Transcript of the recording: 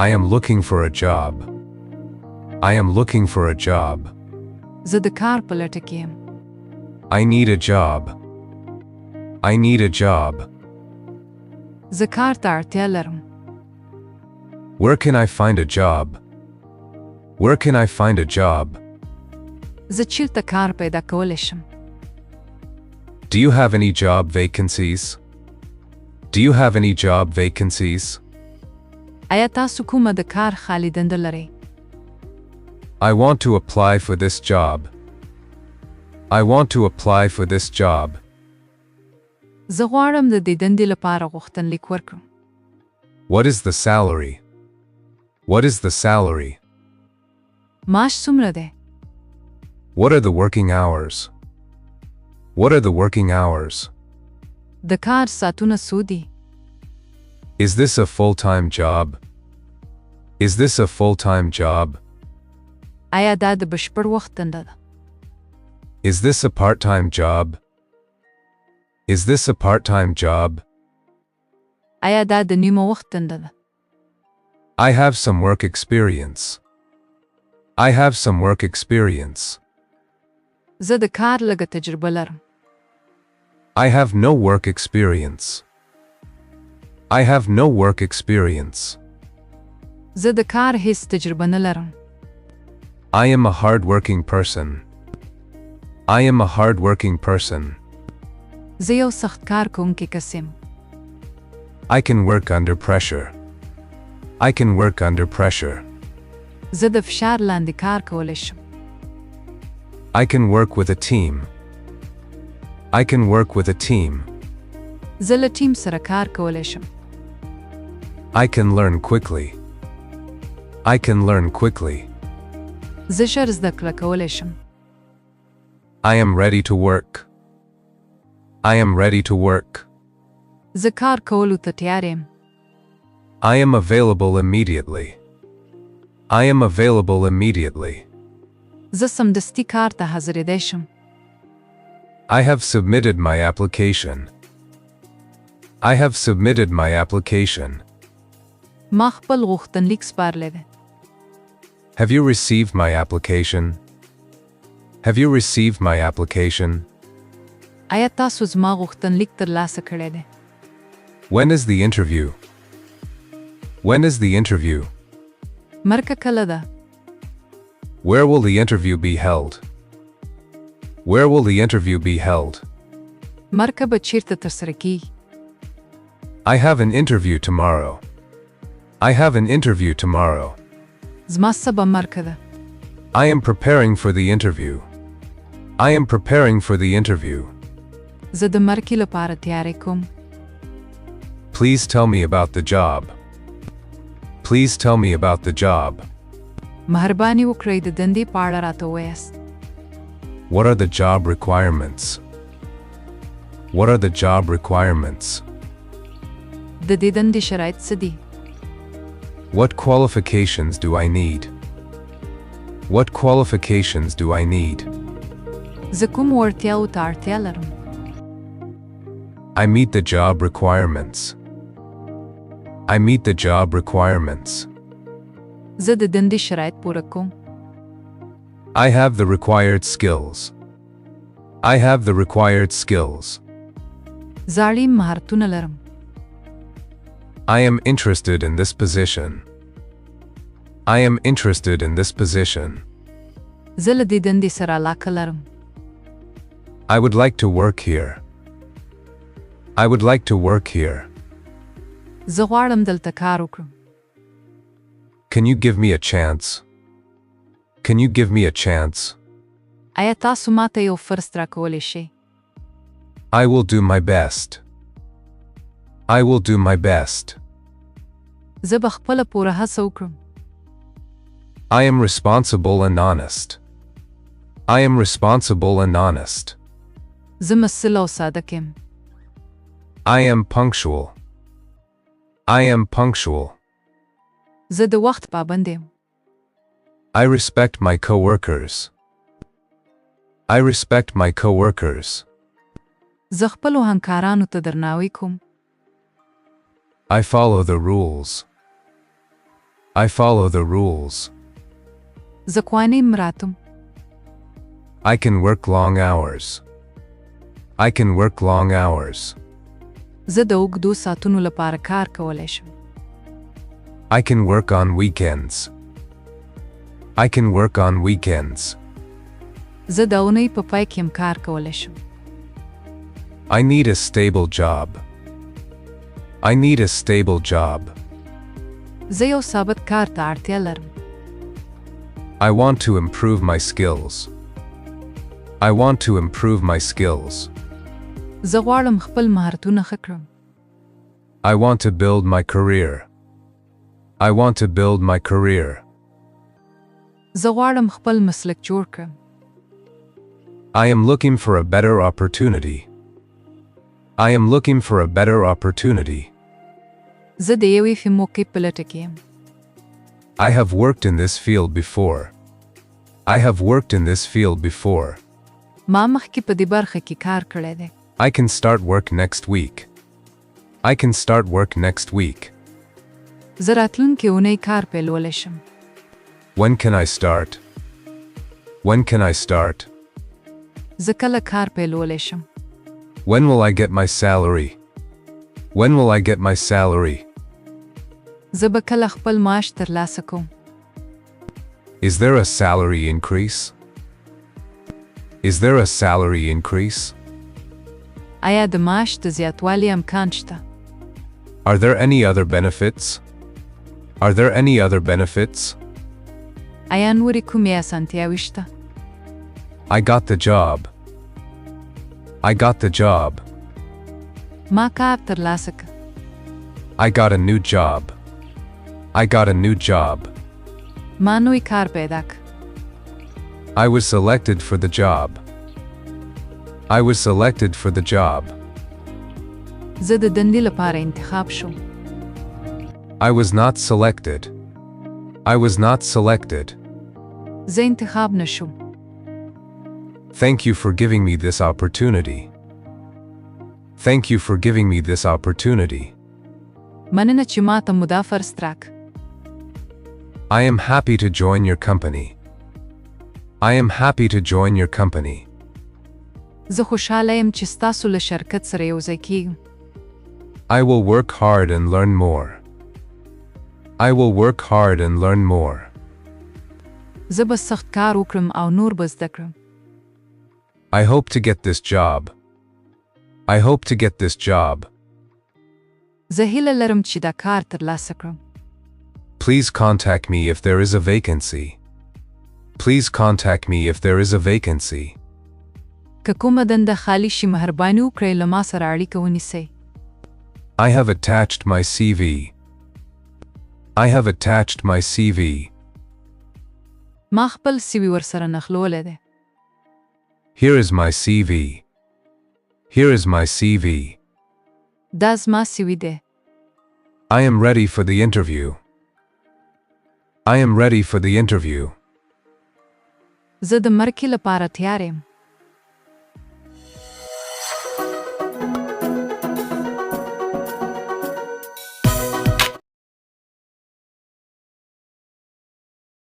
I am looking for a job. I am looking for a job. زه د کار په لټه کې یم. I need a job. I need a job. زه کار ته اړتیا لرم. Where can I find a job? Where can I find a job? زه چیرته کار پیدا کولی شم. Do you have any job vacancies? Do you have any job vacancies? آیا تاسو کومه د کار خالي دنده لرئ؟ I want to apply for this job. I want to apply for this job. زه غواړم د دې دندې لپاره غوښتنلیک ورکړم. What is the salary? What is the salary? معاش څومره دی؟ What are the working hours? What are the working hours? د کار ساعتونه څو دي؟ Is this a full-time job? Is this a full-time job? آیا دا د بشپړ وخت دنده ده؟ Is this a part-time job? Is this a part-time job? آیا دا د نیمه وخت دنده ده؟ I have some work experience. I have some work experience. زه د کار لږه تجربه لرم. I have no work experience. I have no work experience. زه د کار هیڅ تجربه نه لرم. I am a hard-working person. I am a hard-working person. زه یو سخت کار کوونکی کس یم. I can work under pressure. I can work under pressure. زه د فشار لاندې کار کولی شم. I can work with a team. I can work with a team. زه له ټیم سره کار کولی شم. I can learn quickly. I can learn quickly. زه ژر زده کړه کولی شم. I am ready to work. I am ready to work. زه کار کولو ته تیار یم. I am available immediately. I am available immediately. زه سمدستي کار ته حاضرېدی شم. I have submitted my application. I have submitted my application. ما خپل غوښتنلیک سپارلی دی. Have you received my application? Have you received my application? آیا تاسو زما غوښتنلیک ترلاسه کړی دی؟ When is the interview? When is the interview? مرکه کله ده؟ Where will the interview be held? Where will the interview be held? مرکه به چیرته ترسره کیږي؟ I have an interview tomorrow. I have an interview tomorrow. زما سبا مرکه ده. I am preparing for the interview. I am preparing for the interview. زه د مرکې لپاره تیاری کوم. Please tell me about the job. Please tell me about the job. مهرباني وکړئ د دندې په اړه راته ووایاست. What are the job requirements? What are the job requirements? د دې دندې شرایط څه دي؟ What qualifications do I need? What qualifications do I need? زه کوم وړتیاوو ته اړتیا لرم؟ I meet the job requirements. I meet the job requirements. زه د دندې شرایط پوره کوم. I have the required skills. I have the required skills. زه اړین مهارتونه لرم. I am interested in this position. I am interested in this position. زه له دې دندې سره علاقه لرم. I would like to work here. I would like to work here. زه غواړم دلته کار وکړم. Can you give me a chance? Can you give me a chance? آیا تاسو ماته یو فرصت راکولی شئ؟ I will do my best. I will do my best. زه به خپله پوره هڅه وکړم. I am responsible and honest. I am responsible and honest. زه مسؤل او صادق یم. I am punctual. I am punctual. زه د وخت پابند یم. I respect my coworkers. I respect my coworkers. زه خپلو همکارانو ته درناوی کوم. I follow the rules. I follow the rules. Закони мратом. I can work long hours. I can work long hours. زه د اوږدو ساعتونو لپاره کار کولی شم. I can work on weekends. I can work on weekends. زه د اونۍ په پای کې هم کار کولی شم. I need a stable job. I need a stable job. زه یو ثابت کار ته اړتیا لرم. I want to improve my skills. I want to improve my skills. زه غواړم خپل مهارتونه ښه کړم. I want to build my career. I want to build my career. زه غواړم خپل مسلک جوړ کړم. I am looking for a better opportunity. I am looking for a better opportunity. زه د یوې ښې موقع په لټه کې یم. I have worked in this field before. I have worked in this field before. ما مخکې په دې برخه کې کار کړی دی. I can start work next week. I can start work next week. زه راتلونکې اونۍ کار پیلولی شم. When can I start? When can I start? زه کله کار پیلولی شم. When will I get my salary? When will I get my salary? زه به کله خپل معاش ترلاسه کوم. Is there a salary increase? Is there a salary increase? آیا د معاش د زیاتوالي امکان شته؟ Are there any other benefits? Are there any other benefits? آیا نورې کومې اسانتیاوې شته؟ I got the job. I got the job. ما کار ترلاسه کړ. I got a new job. I got a new job. ما نوی کار پیدا کړ. I was selected for the job. I was selected for the job. زه د دندې لپاره انتخاب شوم. I was not selected. I was not selected. زه انتخاب نشوم. Thank you for giving me this opportunity. Thank you for giving me this opportunity. مننه چې ما ته موده فرصت راک. I am happy to join your company. I am happy to join your company. زه خوشحاله یم چې ستاسو له شرکت سره یوځای کیږم. I will work hard and learn more. I will work hard and learn more. زه به سخت کار وکړم او نور به زده کړم. I hope to get this job. I hope to get this job. زه هیله لرم چې دا کار ترلاسه کړم. Please contact me if there is a vacancy. Please contact me if there is a vacancy. که کومه دنده خالی شي مهرباني وکړئ له ما سره اړیکه ونیسئ. I have attached my CV. I have attached my CV. ما خپل CV ورسره نښلولی دی. Here is my CV. Here is my CV. دا زما CV دی. I am ready for the interview. I am ready for the interview. زه د مرکې لپاره تیار یم.